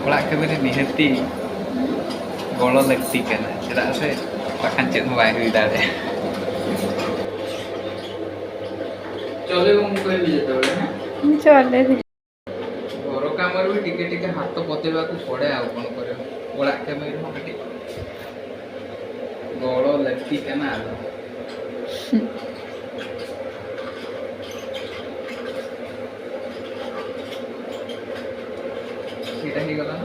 ᱚᱲᱟᱜ ᱠᱟᱹᱢᱤ ᱨᱮ ᱱᱤᱦᱟᱹᱛᱤ ᱜᱚᱲᱚ ᱞᱟᱹᱠᱛᱤ ᱠᱟᱱᱟ ᱪᱮᱫᱟᱜ ᱥᱮ ᱵᱟᱠᱷᱟᱱ ᱪᱮᱫ ᱦᱚᱸ ᱵᱟᱭ ᱦᱩᱭ दाड़े चले वो मुझे भी देते बड़े हैं चले घर काम भी टिके टिके हाथ पतेवा को पड़े आ कौन करे ओड़ा कमी कटी गड़ लक्ति करना ही गला